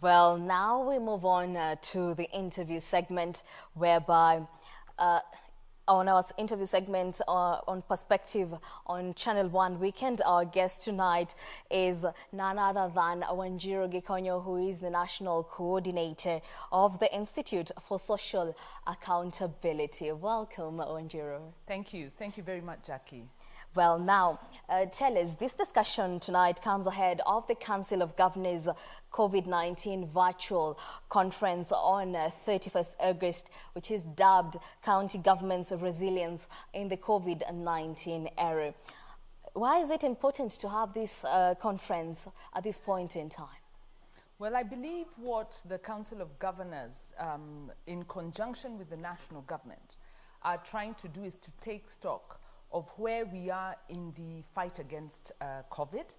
Well, now we move on to the interview segment whereby on our interview segment on Perspective on Channel 1 Weekend, our guest tonight is none other than Wanjiru Gikonyo, who is the National Coordinator of the Institute for Social Accountability. Welcome, Wanjiru. Thank you. Thank you very much, Jackie. Well, now, tell us, this discussion tonight comes ahead of the Council of Governors COVID-19 virtual conference on 31st August, which is dubbed County Government's Resilience in the COVID-19 Era. Why is it important to have this conference at this point in time? Well, I believe what the Council of Governors, in conjunction with the national government, are trying to do is to take stock of where we are in the fight against COVID.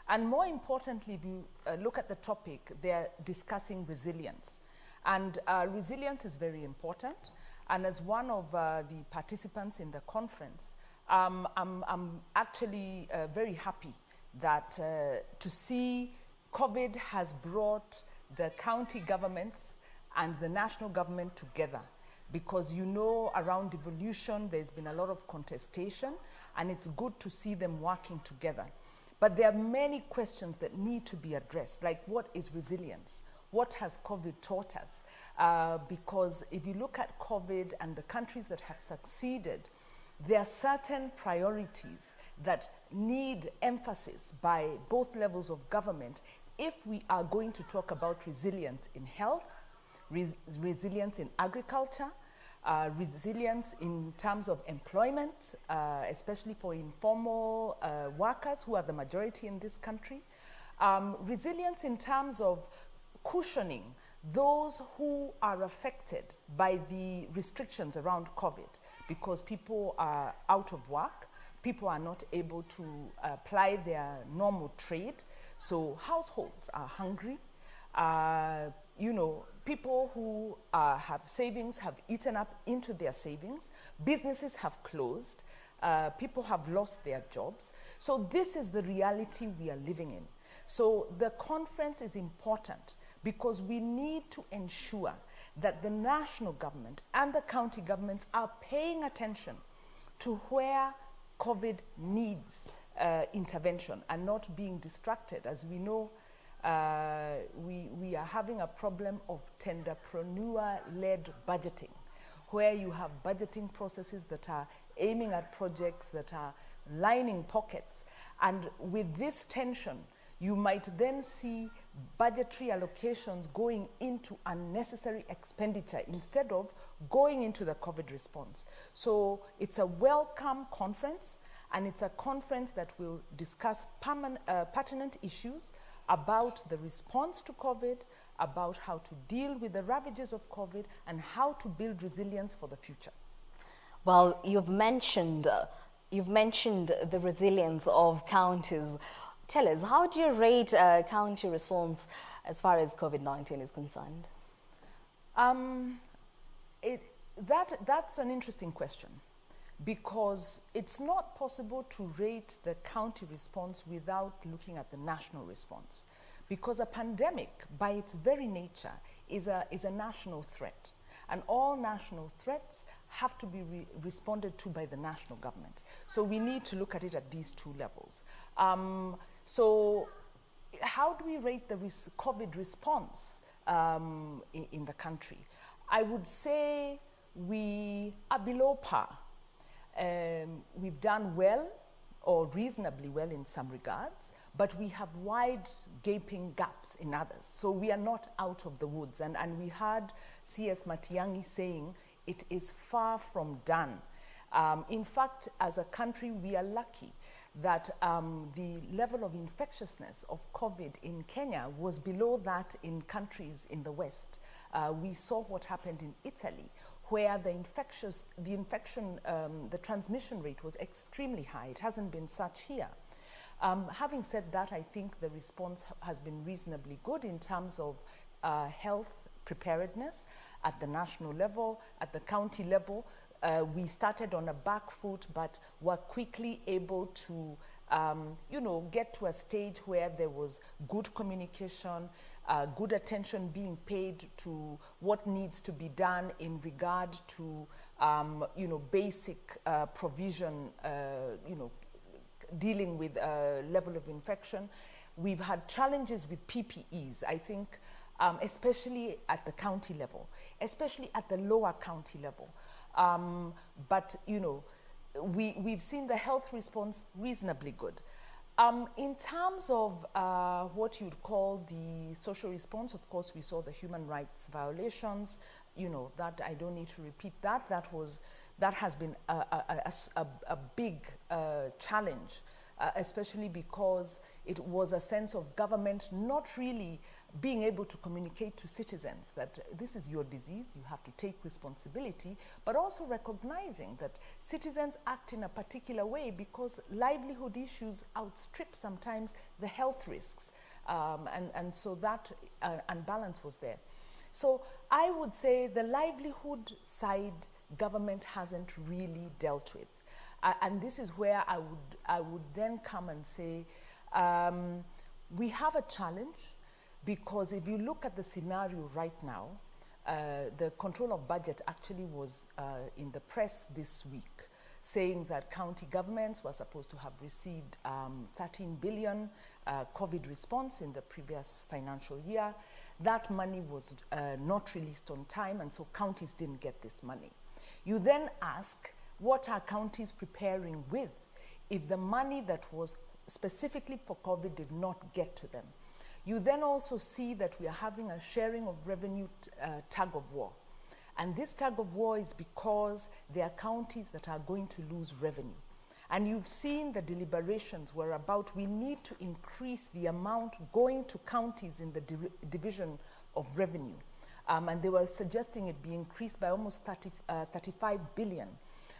And more importantly, if you look at the topic, they're discussing resilience. And resilience is very important. And as one of the participants in the conference, I'm actually very happy that to see COVID has brought the county governments and the national government together. Because you know, around devolution, there's been a lot of contestation, and it's good to see them working together. But there are many questions that need to be addressed, like what is resilience? What has COVID taught us? Because if you look at COVID and the countries that have succeeded, there are certain priorities that need emphasis by both levels of government if we are going to talk about resilience in health, resilience in agriculture, resilience in terms of employment, especially for informal workers who are the majority in this country, resilience in terms of cushioning those who are affected by the restrictions around COVID, because people are out of work, people are not able to apply their normal trade, so households are hungry. You know, people who have savings have eaten up into their savings. Businesses have closed. People have lost their jobs. So this is the reality we are living in. So the conference is important because we need to ensure that the national government and the county governments are paying attention to where COVID needs intervention and not being distracted. As we know, we are having a problem of tenderpreneur-led budgeting, where you have budgeting processes that are aiming at projects that are lining pockets. And with this tension, you might then see budgetary allocations going into unnecessary expenditure instead of going into the COVID response. So it's a welcome conference, and it's a conference that will discuss pertinent issues about the response to COVID, about how to deal with the ravages of COVID, and how to build resilience for the future. Well, you've mentioned the resilience of counties. Tell us, how do you rate county response as far as COVID-19 is concerned? That's an interesting question, because it's not possible to rate the county response without looking at the national response. Because a pandemic, by its very nature, is a national threat. And all national threats have to be responded to by the national government. So we need to look at it at these two levels. So how do we rate the COVID response in the country? I would say we are below par. We've done well, or reasonably well in some regards, but we have wide gaping gaps in others. So we are not out of the woods. And we heard C.S. Matiang'i saying it is far from done. In fact, as a country, we are lucky that the level of infectiousness of COVID in Kenya was below that in countries in the West. We saw what happened in Italy, where the transmission rate was extremely high. It hasn't been such here. Having said that, I think the response has been reasonably good in terms of health preparedness at the national level, at the county level. We started on a back foot, but were quickly able to you know, get to a stage where there was good communication, good attention being paid to what needs to be done in regard to, you know, basic provision, you know, dealing with level of infection. We've had challenges with PPEs, I think, especially at the county level, especially at the lower county level. But, you know, we've seen the health response reasonably good. In terms of what you'd call the social response, of course, we saw the human rights violations. You know, that I don't need to repeat that. That has been a big challenge, especially because it was a sense of government not really being able to communicate to citizens that this is your disease, you have to take responsibility, but also recognizing that citizens act in a particular way because livelihood issues outstrip sometimes the health risks. And so that unbalance was there. So I would say the livelihood side government hasn't really dealt with. And this is where I would then come and say, we have a challenge, because if you look at the scenario right now, the control of budget actually was in the press this week, saying that county governments were supposed to have received 13 billion COVID response in the previous financial year. That money was not released on time, and so counties didn't get this money. You then ask, what are counties preparing with if the money that was specifically for COVID did not get to them? You then also see that we are having a sharing of revenue tug of war. And this tug of war is because there are counties that are going to lose revenue. And you've seen the deliberations were about, we need to increase the amount going to counties in the division of revenue. And they were suggesting it be increased by almost 35 billion.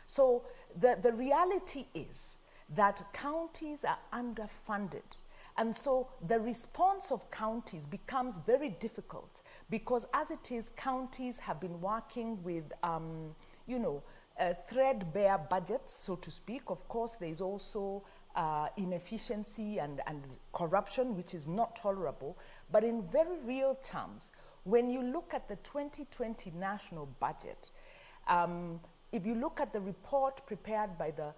So the reality is that counties are underfunded. And so the response of counties becomes very difficult, because as it is, counties have been working with, you know, threadbare budgets, so to speak. Of course, there's also inefficiency and corruption, which is not tolerable. But in very real terms, when you look at the 2020 national budget, if you look at the report prepared by the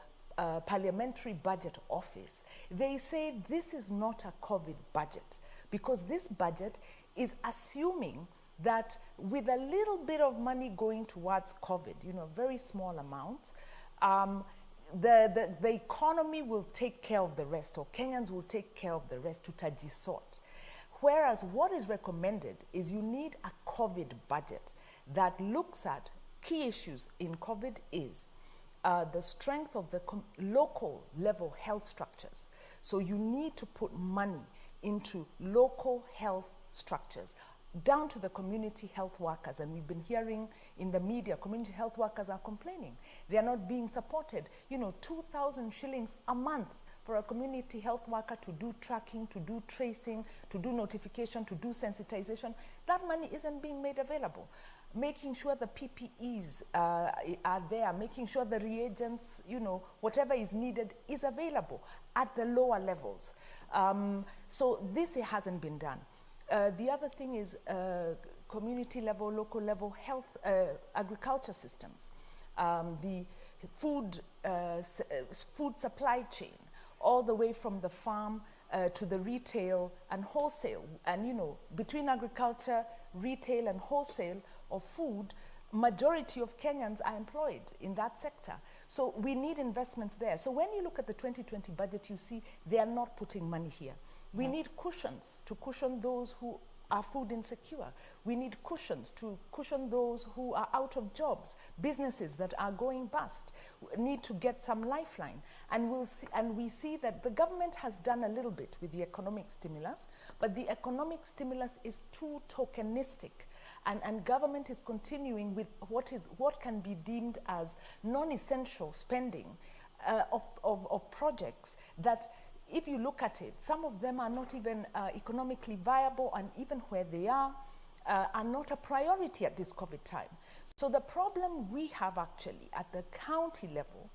Parliamentary Budget Office, they say this is not a COVID budget, because this budget is assuming that with a little bit of money going towards COVID, you know, very small amounts, the economy will take care of the rest, or Kenyans will take care of the rest, to tajisort. Whereas what is recommended is you need a COVID budget that looks at key issues in COVID is the strength of the local level health structures. So you need to put money into local health structures, down to the community health workers. And we've been hearing in the media, community health workers are complaining. They are not being supported. You know, 2,000 shillings a month for a community health worker to do tracking, to do tracing, to do notification, to do sensitization. That money isn't being made available. Making sure the PPEs are there, making sure the reagents, you know, whatever is needed is available at the lower levels. So this hasn't been done. The other thing is community level, local level health, agriculture systems, the food supply chain, all the way from the farm to the retail and wholesale. And, you know, between agriculture, retail and wholesale of food, majority of Kenyans are employed in that sector. So we need investments there. So when you look at the 2020 budget, you see they are not putting money here. We need cushions to cushion those who are food insecure. We need cushions to cushion those who are out of jobs. Businesses that are going bust need to get some lifeline. And we see that the government has done a little bit with the economic stimulus, but the economic stimulus is too tokenistic. And government is continuing with what can be deemed as non-essential spending of projects that, if you look at it, some of them are not even economically viable, and even where they are not a priority at this COVID time. So the problem we have actually at the county level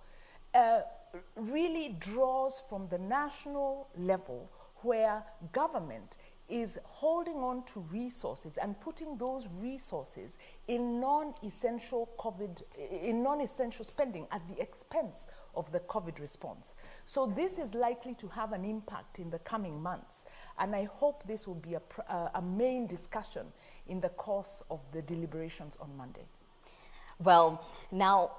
really draws from the national level, where government is holding on to resources and putting those resources in non-essential spending at the expense of the COVID response. So this is likely to have an impact in the coming months, and I hope this will be a main discussion in the course of the deliberations on Monday. Well, now,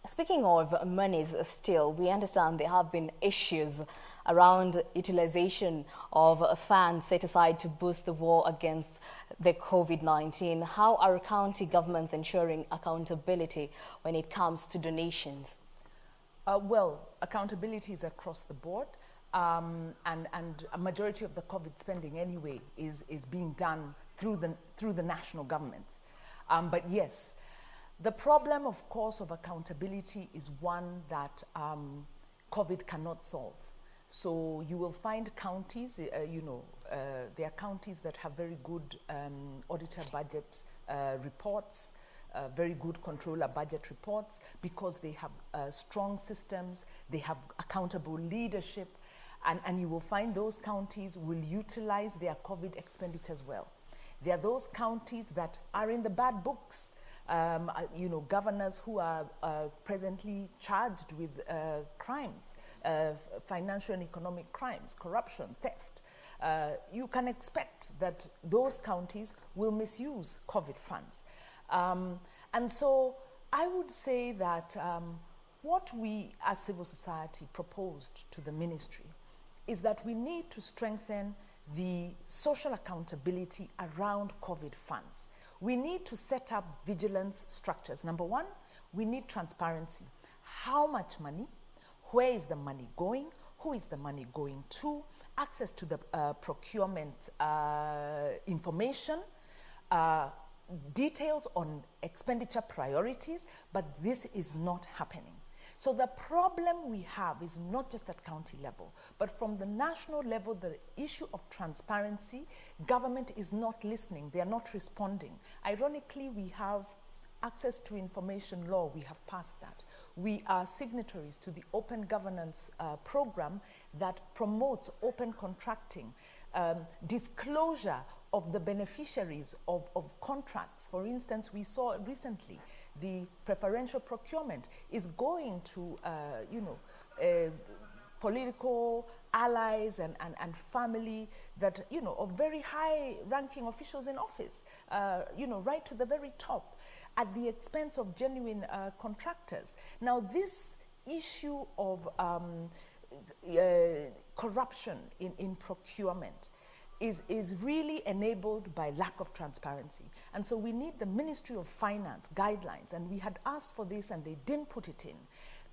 speaking of monies still, we understand there have been issues around utilization of funds set aside to boost the war against the COVID-19. How are county governments ensuring accountability when it comes to donations? Well, accountability is across the board, and a majority of the COVID spending anyway is being done through the national government. But yes, the problem, of course, of accountability is one that COVID cannot solve. So you will find counties, there are counties that have very good auditor budget reports, very good controller budget reports, because they have strong systems, they have accountable leadership, and you will find those counties will utilize their COVID expenditures well. There are those counties that are in the bad books. Governors who are presently charged with crimes, financial and economic crimes, corruption, theft. You can expect that those counties will misuse COVID funds. And so I would say that what we as civil society proposed to the ministry is that we need to strengthen the social accountability around COVID funds. We need to set up vigilance structures. Number one, we need transparency. How much money? Where is the money going? Who is the money going to? Access to the procurement information, details on expenditure priorities, but this is not happening. So the problem we have is not just at county level, but from the national level, the issue of transparency, government is not listening, they are not responding. Ironically, we have access to information law, we have passed that. We are signatories to the open governance program that promotes open contracting, disclosure of the beneficiaries of contracts. For instance, we saw recently the preferential procurement is going to, political allies and family that, of very high-ranking officials in office, right to the very top, at the expense of genuine contractors. Now, this issue of corruption in procurement is really enabled by lack of transparency. And so we need the Ministry of Finance guidelines, and we had asked for this and they didn't put it in,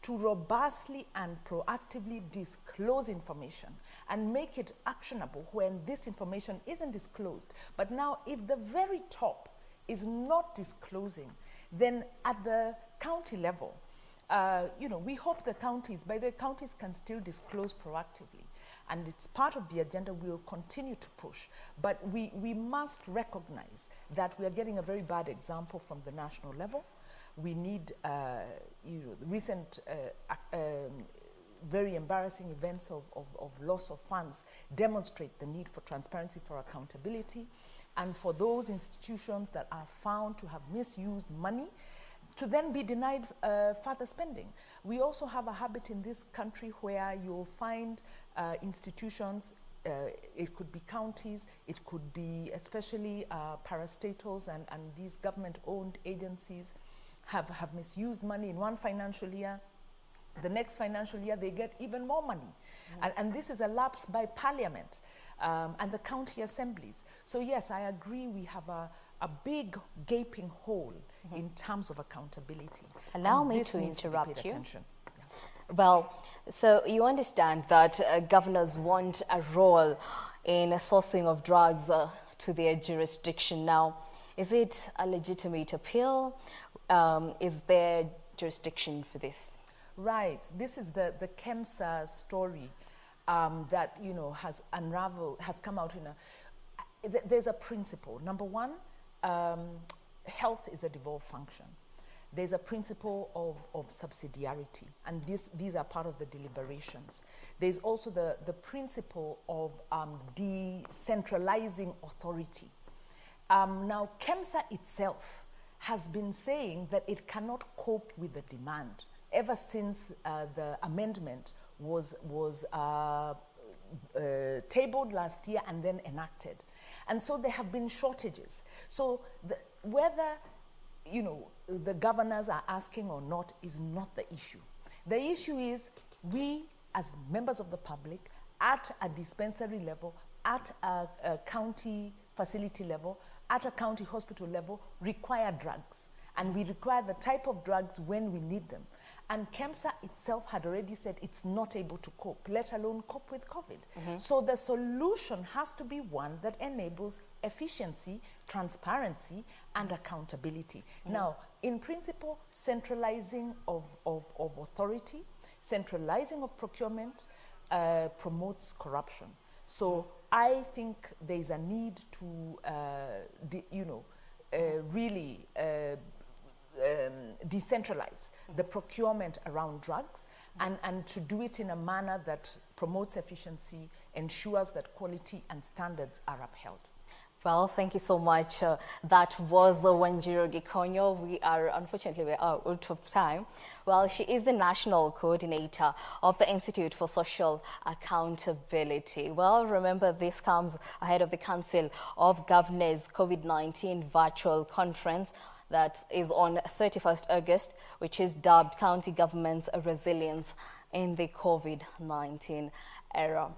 to robustly and proactively disclose information and make it actionable when this information isn't disclosed. But now, if the very top is not disclosing, then at the county level, we hope the counties can still disclose proactively. And it's part of the agenda we'll continue to push. But we must recognize that we are getting a very bad example from the national level. We need, recent very embarrassing events of loss of funds demonstrate the need for transparency, for accountability, and for those institutions that are found to have misused money to then be denied further spending. We also have a habit in this country where you'll find institutions, it could be counties, it could be especially parastatals and these government-owned agencies have misused money in one financial year. The next financial year, they get even more money. And this is a lapse by Parliament and the county assemblies. So yes, I agree, we have a big gaping hole in terms of accountability. Allow me to interrupt you. Well, so you understand that governors want a role in sourcing of drugs to their jurisdiction. Now, is it a legitimate appeal? Is there jurisdiction for this? Right. This is the KEMSA story that has unraveled, has come out in there's a principle. Number one, health is a devolved function. there's a principle of subsidiarity, and these are part of the deliberations. There's also the principle of decentralizing authority. Now, KEMSA itself has been saying that it cannot cope with the demand ever since the amendment was tabled last year and then enacted. And so there have been shortages. So whether, you know, the governors are asking or not is not the issue. The issue is we, as members of the public, at a dispensary level, at a county facility level, at a county hospital level, require drugs. And we require the type of drugs when we need them. And KEMSA itself had already said it's not able to cope, let alone cope with COVID. So the solution has to be one that enables efficiency, transparency, and accountability. Now, in principle, centralizing of authority, centralizing of procurement promotes corruption. So I think there's a need to, really decentralize the procurement around drugs and to do it in a manner that promotes efficiency, ensures that quality and standards are upheld. Well, thank you so much. That was Wanjiru Gikonyo. We are out of time. Well, she is the National Coordinator of the Institute for Social Accountability. Well, remember, this comes ahead of the Council of Governors COVID-19 virtual conference that is on 31st August, which is dubbed County Government's Resilience in the COVID-19 era.